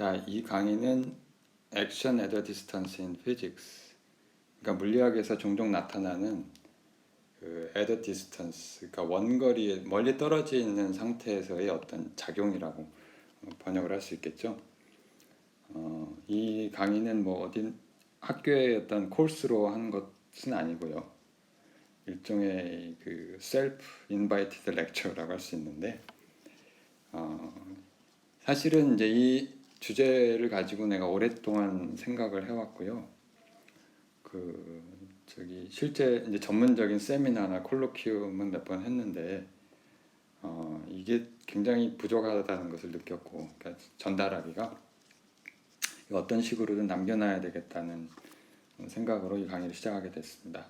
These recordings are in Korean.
자, 이 강의는 Action at a Distance in Physics, 그러니까 물리학에서 종종 나타나는 그 at a distance, 그러니까 원거리에 멀리 떨어져 있는 상태에서의 어떤 작용이라고 번역을 할 수 있겠죠. 이 강의는 뭐 어딘 학교의 어떤 코र्스로 한 것은 아니고요. 일종의 그 self invited lecture라고 할 수 있는데, 사실은 이제 이 주제를 가지고 내가 오랫동안 생각을 해왔고요. 실제 이제 전문적인 세미나나 콜로키움은 몇 번 했는데, 이게 굉장히 부족하다는 것을 느꼈고, 그러니까 전달하기가 어떤 식으로든 남겨놔야 되겠다는 생각으로 이 강의를 시작하게 됐습니다.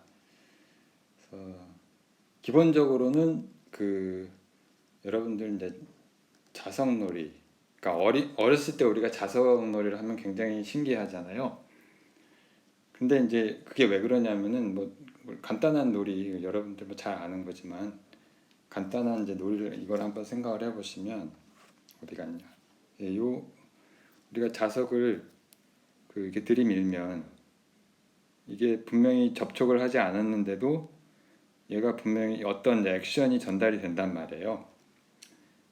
그래서 기본적으로는 여러분들 이제 자석놀이, 그러니까 어렸을 때 우리가 자석놀이를 하면 굉장히 신기하잖아요. 근데 이제 그게 왜 그러냐면은 뭐 간단한 놀이, 여러분들 뭐 잘 아는 거지만 간단한 이제 놀이를 이걸 한번 생각을 해보시면 어디 갔냐? 우리가 자석을 이렇게 들이밀면 이게 분명히 접촉을 하지 않았는데도 얘가 분명히 어떤 액션이 전달이 된단 말이에요.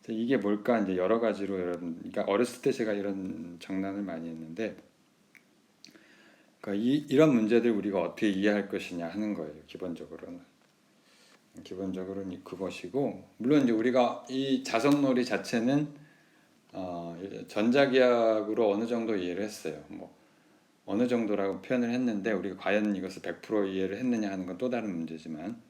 그래서 이게 뭘까 이제 여러 가지로 그러니까 어렸을 때 제가 이런 장난을 많이 했는데, 그러니까 이런 문제들 우리가 어떻게 이해할 것이냐 하는 거예요. 기본적으로는 그것이고, 물론 이제 우리가 이 자석놀이 자체는 전자기학으로 어느 정도 이해를 했어요. 뭐 어느 정도라고 표현을 했는데 우리가 과연 이것을 100% 이해를 했느냐 하는 건 또 다른 문제지만,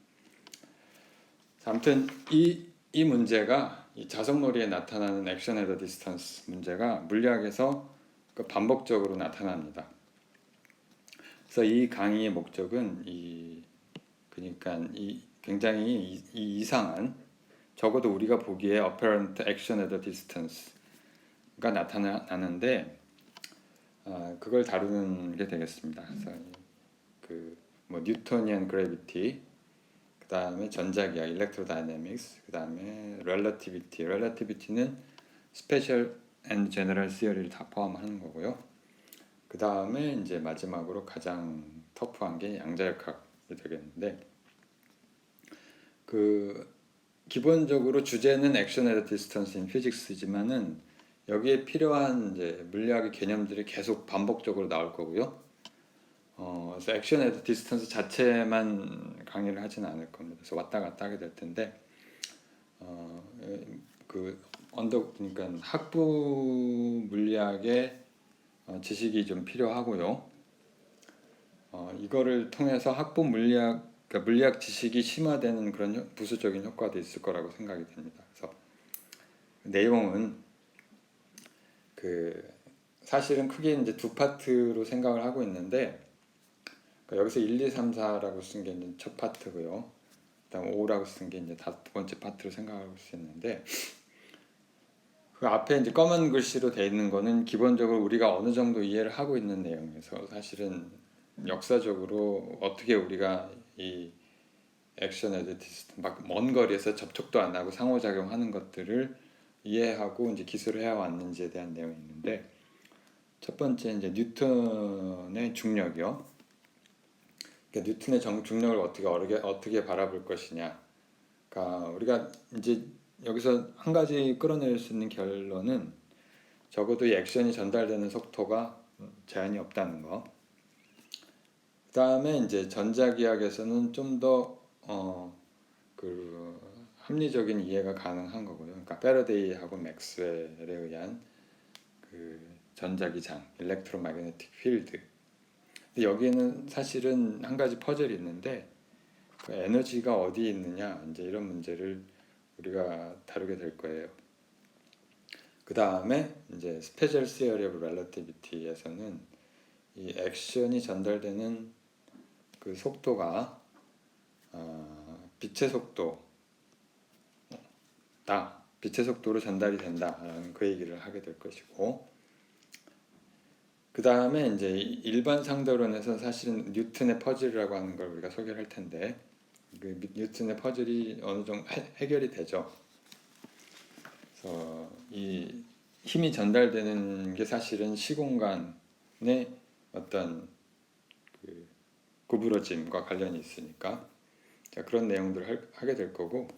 아무튼 이 문제가 이 자석놀이에 나타나는 액션 에더 디스턴스 문제가 물리학에서 반복적으로 나타납니다. 그래서 이 강의의 목적은 그러니까 굉장히 이상한, 적어도 우리가 보기에 apparent action at a distance가 나타나는데 그걸 다루는 게 되겠습니다. 그래서 뭐 뉴토니안 그래비티, 그 다음에 전자기학, 일렉트로다이내믹스, 그 다음에 relativity는 스페셜 앤 제너럴 시어리를 다 포함하는 거고요. 그 다음에 이제 마지막으로 가장 터프한 게 양자역학이 되겠는데, 기본적으로 주제는 액션 에더 디스턴스 인 피직스지만은 여기에 필요한 이제 물리학의 개념들이 계속 반복적으로 나올 거고요. 그래서 액션 에더 디스턴스 자체만 강의를 하지는 않을 겁니다. 그래서 왔다 갔다 하게 될 텐데, 그러니까 학부 물리학의 지식이 좀 필요하고요. 이거를 통해서 학부 물리학, 그러니까 물리학 지식이 심화되는 그런 부수적인 효과도 있을 거라고 생각이 됩니다. 그래서 내용은 사실은 크게 이제 두 파트로 생각을 하고 있는데, 그러니까 여기서 1, 2, 3, 4라고 쓴 게 이제 첫 파트고요. 그다음 5라고 쓴 게 이제 두 번째 파트로 생각할 수 있는데, 그 앞에 이제 검은 글씨로 되어 있는 거는 기본적으로 우리가 어느 정도 이해를 하고 있는 내용에서, 사실은 역사적으로 어떻게 우리가 이 액션 에더 디스턴스, 막 먼 거리에서 접촉도 안 하고 상호작용하는 것들을 이해하고 이제 기술을 해왔는지에 대한 내용이 있는데, 첫 번째 이제 뉴턴의 중력이요. 그러니까 뉴턴의 중력을 어떻게 바라볼 것이냐. 그러니까 우리가 이제 여기서 한 가지 끌어낼 수 있는 결론은 적어도 이 액션이 전달되는 속도가 제한이 없다는 거. 그 다음에 이제 전자기학에서는 좀 더 합리적인 이해가 가능한 거고요. 그러니까 패러데이하고 맥스웰에 의한 전자기장, 일렉트로매그네틱 필드. 근데 여기에는 사실은 한 가지 퍼즐이 있는데, 에너지가 어디에 있느냐, 이제 이런 문제를 우리가 다루게 될 거예요. 그 다음에 이제 스페셜 시어리 오브 렐러티비티에서는 이 액션이 전달되는 속도가 빛의 속도로 전달이 된다라는 그 얘기를 하게 될 것이고, 그 다음에 이제 일반 상도론에서 사실은 뉴턴의 퍼즐이라고 하는 걸 우리가 소개를 할 텐데, 뉴턴의 퍼즐이 어느 정도 해결이 되죠. 그래서 이 힘이 전달되는 게 사실은 시공간의 어떤 그 구부러짐과 관련이 있으니까 자, 그런 내용들을 하게 될 거고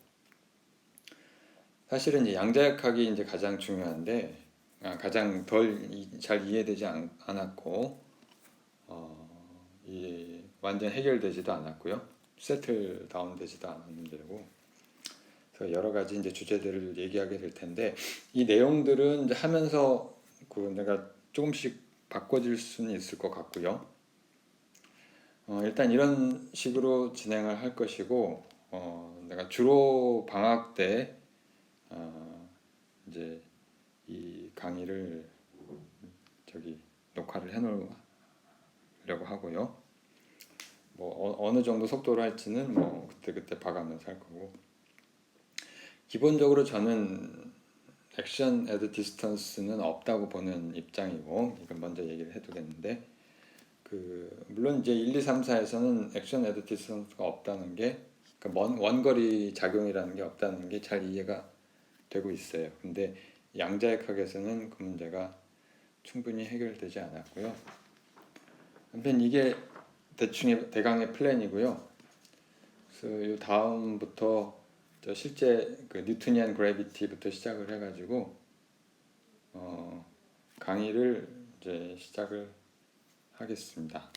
사실은 이제 양자역학이 이제 가장 중요한데 가장 덜 잘 이해되지 않았고 완전 해결되지도 않았고요. 세틀 다운되지도 않았는데고 그래서 여러 가지 이제 주제들을 얘기하게 될 텐데 이 내용들은 이제 하면서 그 내가 조금씩 바꿔질 수는 있을 것 같고요. 일단 이런 식으로 진행을 할 것이고 내가 주로 방학 때 이제 이 강의를 녹화를 해놓으려고 하고요. 뭐 어느 정도 속도로 할지는 뭐 그때 봐가면서 할 거고 기본적으로 저는 액션 at distance는 없다고 보는 입장이고 이건 먼저 얘기를 해두겠는데 물론 이제 1, 2, 3, 4에서는 액션 at distance가 없다는 게 그러니까 원거리 작용이라는 게 없다는 게 잘 이해가 되고 있어요. 근데 양자역학에서는 그 문제가 충분히 해결되지 않았고요. 한편 이게 대강의 플랜이고요. 그래서 이 다음부터 실제 그 뉴토니안 그래비티부터 시작을 해가지고 강의를 이제 시작을 하겠습니다.